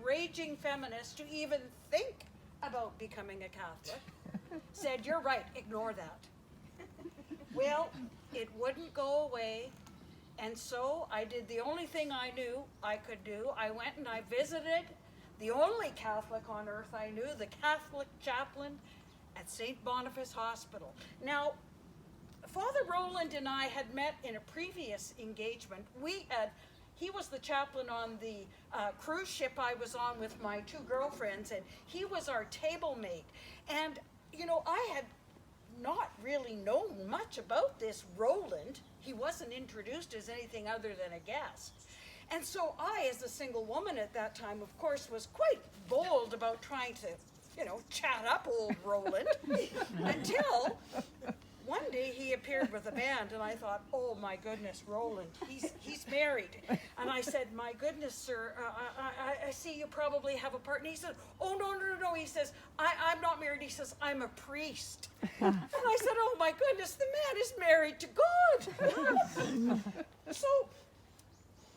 raging feminist to even think about becoming a Catholic, said, "You're right, ignore that." Well, it wouldn't go away, and so I did the only thing I knew I could do. I went and I visited the only Catholic on earth I knew, the Catholic chaplain at St. Boniface Hospital. Now, Father Roland and I had met in a previous engagement. He was the chaplain on the cruise ship I was on with my two girlfriends, and he was our table mate. And, you know, I had not really known much about this Roland. He wasn't introduced as anything other than a guest. And so I, as a single woman at that time, of course, was quite bold about trying to, you know, chat up old Roland until one day he appeared with a band, and I thought, oh my goodness, Roland, he's married. And I said, my goodness, sir, I see you probably have a partner. He said, oh, no. He says, I'm not married. He says, I'm a priest. And I said, oh my goodness, the man is married to God. So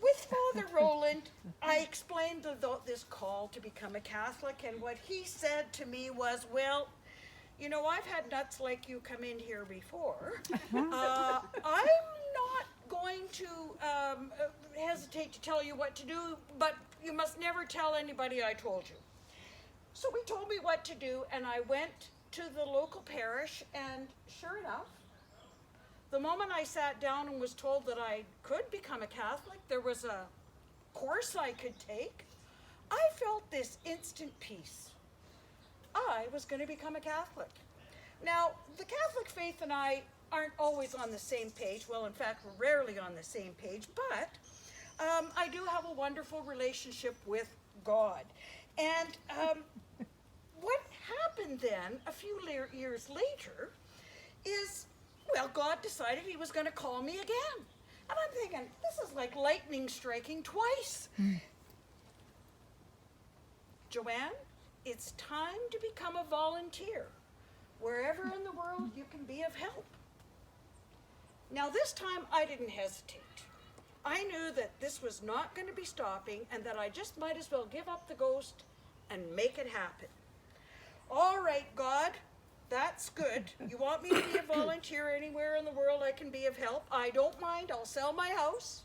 with Father Roland, I explained this call to become a Catholic, and what he said to me was, well, you know, I've had nuts like you come in here before. I'm not going to hesitate to tell you what to do, but you must never tell anybody I told you. So he told me what to do, and I went to the local parish, and sure enough, the moment I sat down and was told that I could become a Catholic, there was a course I could take, I felt this instant peace. I was going to become a Catholic. Now, the Catholic faith and I aren't always on the same page. Well, in fact, we're rarely on the same page, but I do have a wonderful relationship with God. And what happened then, a few years later, is, well, God decided he was going to call me again. And I'm thinking, this is like lightning striking twice. Joanne, it's time to become a volunteer. Wherever in the world you can be of help. Now this time I didn't hesitate. I knew that this was not going to be stopping, and that I just might as well give up the ghost and make it happen. All right, God, that's good. You want me to be a volunteer anywhere in the world I can be of help? I don't mind. I'll sell my house.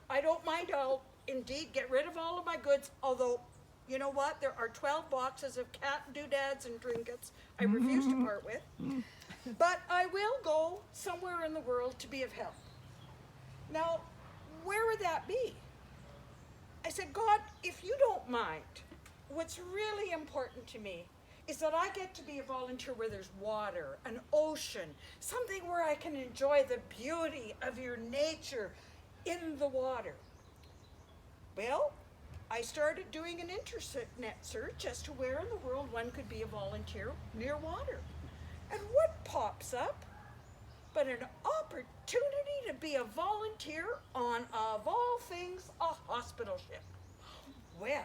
I don't mind. I'll indeed get rid of all of my goods, although, you know what? There are 12 boxes of cat doodads and trinkets I refuse to part with. But I will go somewhere in the world to be of help. Now, where would that be? I said, God, if you don't mind, what's really important to me is that I get to be a volunteer where there's water, an ocean, something where I can enjoy the beauty of your nature in the water. Well, I started doing an internet search as to where in the world one could be a volunteer near water. And what pops up but an opportunity to be a volunteer on, of all things, a hospital ship. Well,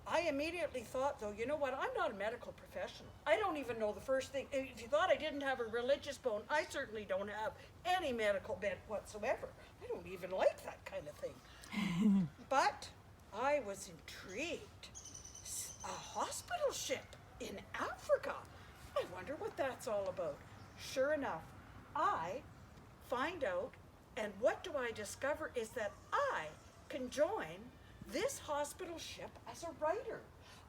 I immediately thought, though, you know what, I'm not a medical professional. I don't even know the first thing. If you thought I didn't have a religious bone, I certainly don't have any medical bent whatsoever. I don't even like that kind of thing. But I was intrigued. A hospital ship in Africa. I wonder what that's all about. Sure enough, I find out, and what do I discover is that I can join this hospital ship as a writer.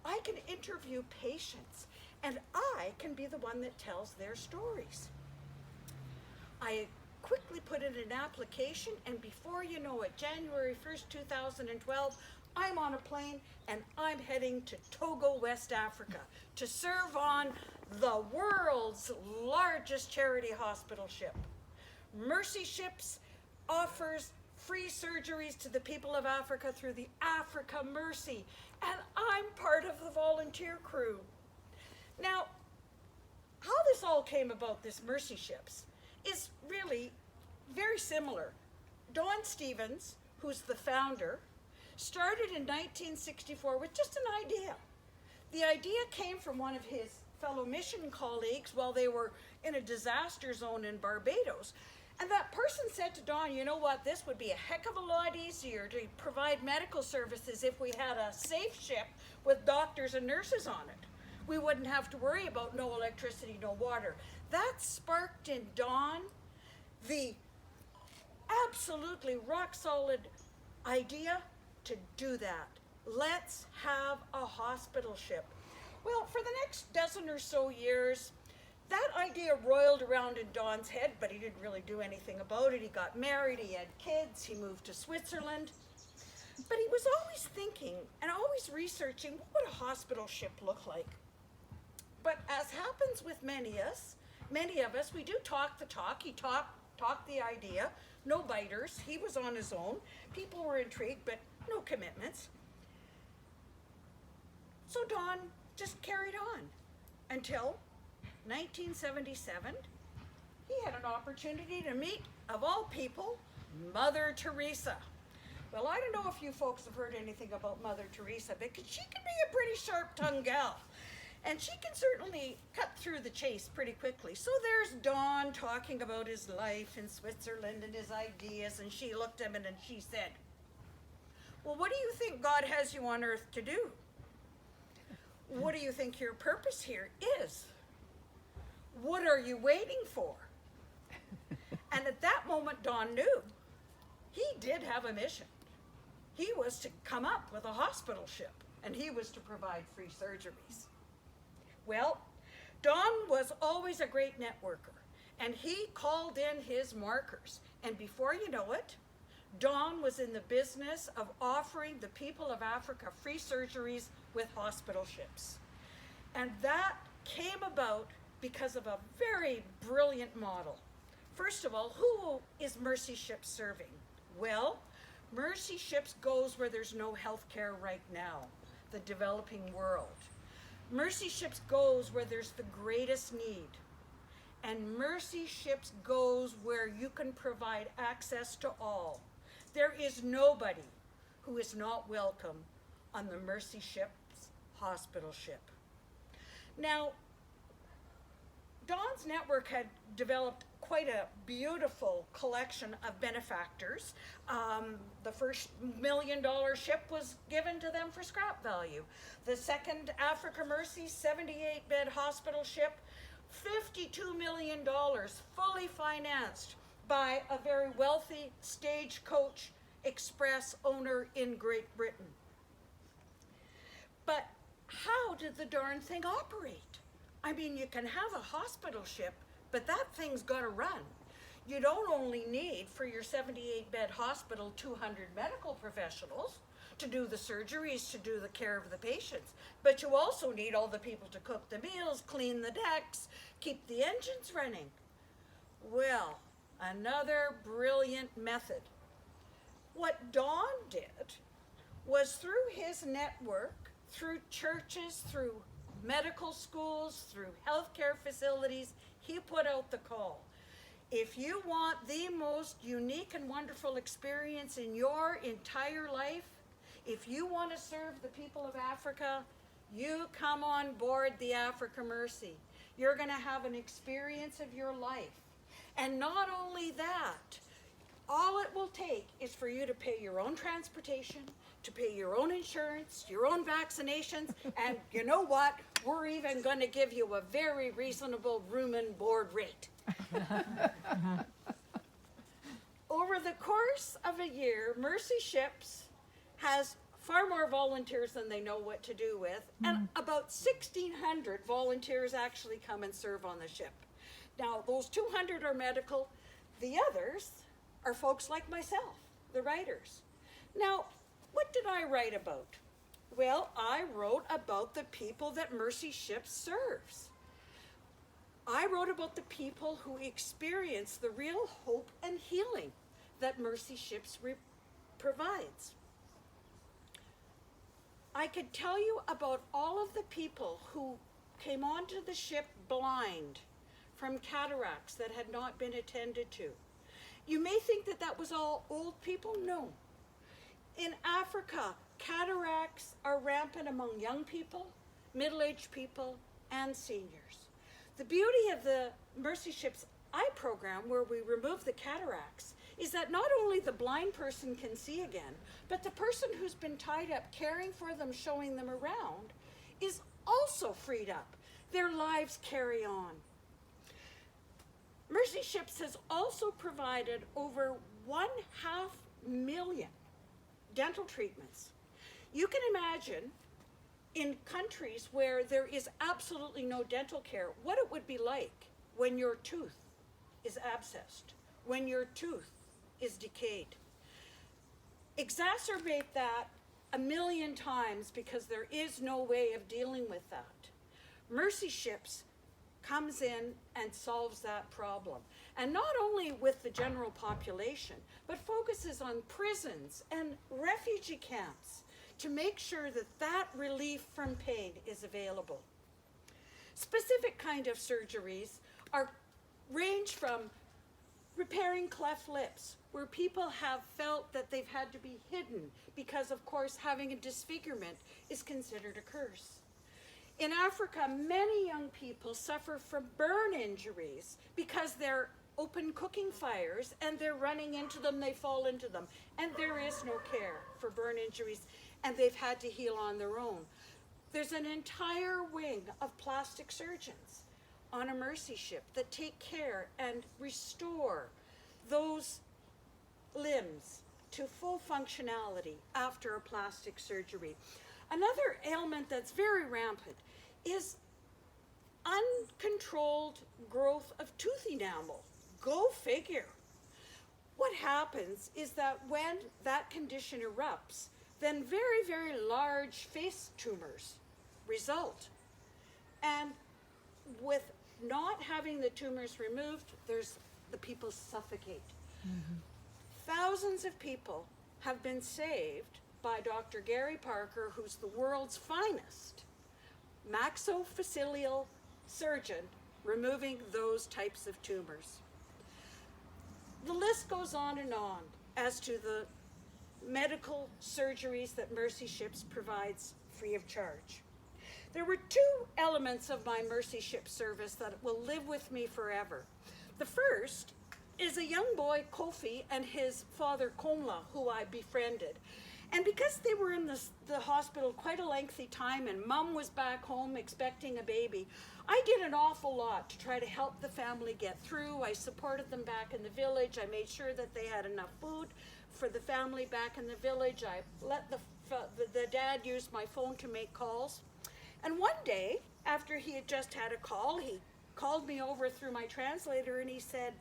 I can interview patients, and I can be the one that tells their stories. I quickly put in an application, and before you know it, January 1st, 2012, I'm on a plane and I'm heading to Togo, West Africa to serve on the world's largest charity hospital ship. Mercy Ships offers free surgeries to the people of Africa through the Africa Mercy, and I'm part of the volunteer crew. Now, how this all came about, this Mercy Ships, is really very similar. Don Stevens, who's the founder, started in 1964 with just an idea. The idea came from one of his fellow mission colleagues while they were in a disaster zone in Barbados. And that person said to Don, you know what, this would be a heck of a lot easier to provide medical services if we had a safe ship with doctors and nurses on it. We wouldn't have to worry about no electricity, no water. That sparked in Don the absolutely rock solid idea to do that. Let's have a hospital ship. Well, for the next dozen or so years, that idea roiled around in Don's head, but he didn't really do anything about it. He got married, he had kids, he moved to Switzerland. But he was always thinking and always researching, what would a hospital ship look like? But as happens with many of us, we do talk the talk. He talked the idea, no biters. He was on his own. People were intrigued, but no commitments. So Don just carried on until 1977. He had an opportunity to meet, of all people, Mother Teresa. Well, I don't know if you folks have heard anything about Mother Teresa, because she can be a pretty sharp-tongued gal. And she can certainly cut through the chase pretty quickly. So there's Don talking about his life in Switzerland and his ideas, and she looked at him and she said, well, what do you think God has you on earth to do? What do you think your purpose here is? What are you waiting for? And at that moment, Don knew he did have a mission. He was to come up with a hospital ship, and he was to provide free surgeries. Well, Don was always a great networker, and he called in his markers. And before you know it, Don was in the business of offering the people of Africa free surgeries with hospital ships. And that came about because of a very brilliant model. First of all, who is Mercy Ships serving? Well, Mercy Ships goes where there's no health care right now, the developing world. Mercy Ships goes where there's the greatest need. And Mercy Ships goes where you can provide access to all. There is nobody who is not welcome on the Mercy Ships hospital ship. Now, Don's network had developed quite a beautiful collection of benefactors. The first $1 million ship was given to them for scrap value. The second Africa Mercy 78-bed hospital ship, $52 million, fully financed by a very wealthy Stagecoach Express owner in Great Britain. But how did the darn thing operate? I mean, you can have a hospital ship, but that thing's got to run. You don't only need, for your 78-bed hospital, 200 medical professionals to do the surgeries, to do the care of the patients, but you also need all the people to cook the meals, clean the decks, keep the engines running. Well, another brilliant method. What Don did was through his network, through churches, through medical schools, through healthcare facilities, he put out the call. If you want the most unique and wonderful experience in your entire life, if you want to serve the people of Africa, you come on board the Africa Mercy. You're going to have an experience of your life. And not only that, all it will take is for you to pay your own transportation, to pay your own insurance, your own vaccinations, and you know what? We're even going to give you a very reasonable room and board rate. Over the course of a year, Mercy Ships has far more volunteers than they know what to do with, and about 1,600 volunteers actually come and serve on the ship. Now, those 200 are medical. The others are folks like myself, the writers. Now, what did I write about? Well, I wrote about the people that Mercy Ships serves. I wrote about the people who experience the real hope and healing that Mercy Ships provides. I could tell you about all of the people who came onto the ship blind from cataracts that had not been attended to. You may think that that was all old people. No. In Africa, cataracts are rampant among young people, middle-aged people, and seniors. The beauty of the Mercy Ships eye program where we remove the cataracts is that not only the blind person can see again, but the person who's been tied up caring for them, showing them around, is also freed up. Their lives carry on. Mercy Ships has also provided over 500,000 dental treatments. You can imagine in countries where there is absolutely no dental care, what it would be like when your tooth is abscessed, when your tooth is decayed. Exacerbate that 1,000,000 times because there is no way of dealing with that. Mercy Ships comes in and solves that problem. And not only with the general population, but focuses on prisons and refugee camps to make sure that that relief from pain is available. Specific kind of surgeries range from repairing cleft lips, where people have felt that they've had to be hidden because, of course, having a disfigurement is considered a curse. In Africa, many young people suffer from burn injuries because they're open cooking fires and they're running into them, they fall into them, and there is no care for burn injuries, and they've had to heal on their own. There's an entire wing of plastic surgeons on a Mercy Ship that take care and restore those limbs to full functionality after a plastic surgery. Another ailment that's very rampant is uncontrolled growth of tooth enamel. Go figure. What happens is that when that condition erupts, then very, very large face tumors result. And with not having the tumors removed, the people suffocate. Mm-hmm. Thousands of people have been saved by Dr. Gary Parker, who's the world's finest maxillofacial surgeon, removing those types of tumors. The list goes on and on as to the medical surgeries that Mercy Ships provides free of charge. There were two elements of my Mercy Ship service that will live with me forever. The first is a young boy, Kofi, and his father, Komla, who I befriended. And because they were in the hospital quite a lengthy time and Mom was back home expecting a baby, I did an awful lot to try to help the family get through. I supported them back in the village. I made sure that they had enough food for the family back in the village. I let the dad use my phone to make calls. And one day, after he had just had a call, he called me over through my translator and he said,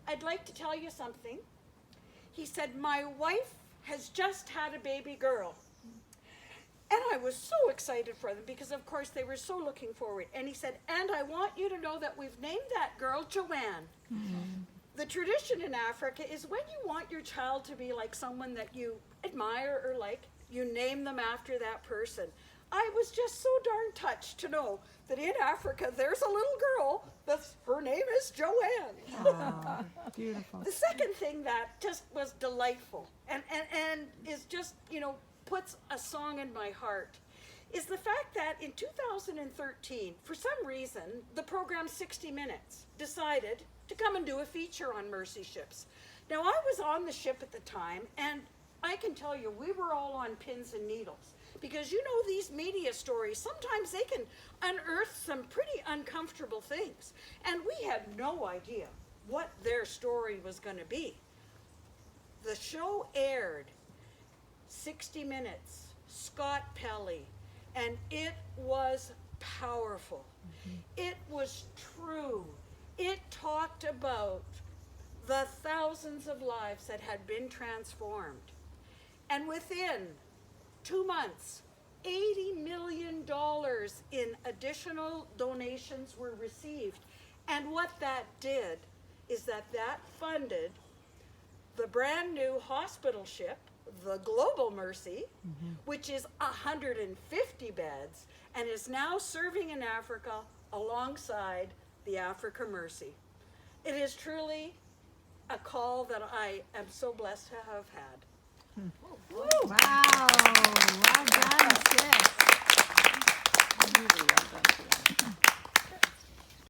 I'd like to tell you something. He said, my wife has just had a baby girl. And I was so excited for them because, of course, they were so looking forward. And he said, and I want you to know that we've named that girl Joanne. Mm-hmm. The tradition in Africa is when you want your child to be like someone that you admire or like, you name them after that person. I was just so darn touched to know that in Africa there's a little girl her name is Joanne. Oh, beautiful. The second thing that just was delightful and is just, puts a song in my heart is the fact that in 2013, for some reason, the program 60 Minutes decided to come and do a feature on Mercy Ships. Now, I was on the ship at the time, and I can tell you, we were all on pins and needles. Because these media stories, sometimes they can unearth some pretty uncomfortable things. And we had no idea what their story was going to be. The show aired 60 Minutes, Scott Pelley, and it was powerful. Mm-hmm. It was true. It talked about the thousands of lives that had been transformed. And within 2 months, $80 million in additional donations were received. And what that did is that funded the brand new hospital ship, the Global Mercy, mm-hmm. which is 150 beds and is now serving in Africa alongside the Africa Mercy. It is truly a call that I am so blessed to have had. Wow, well done, sis. Really well done.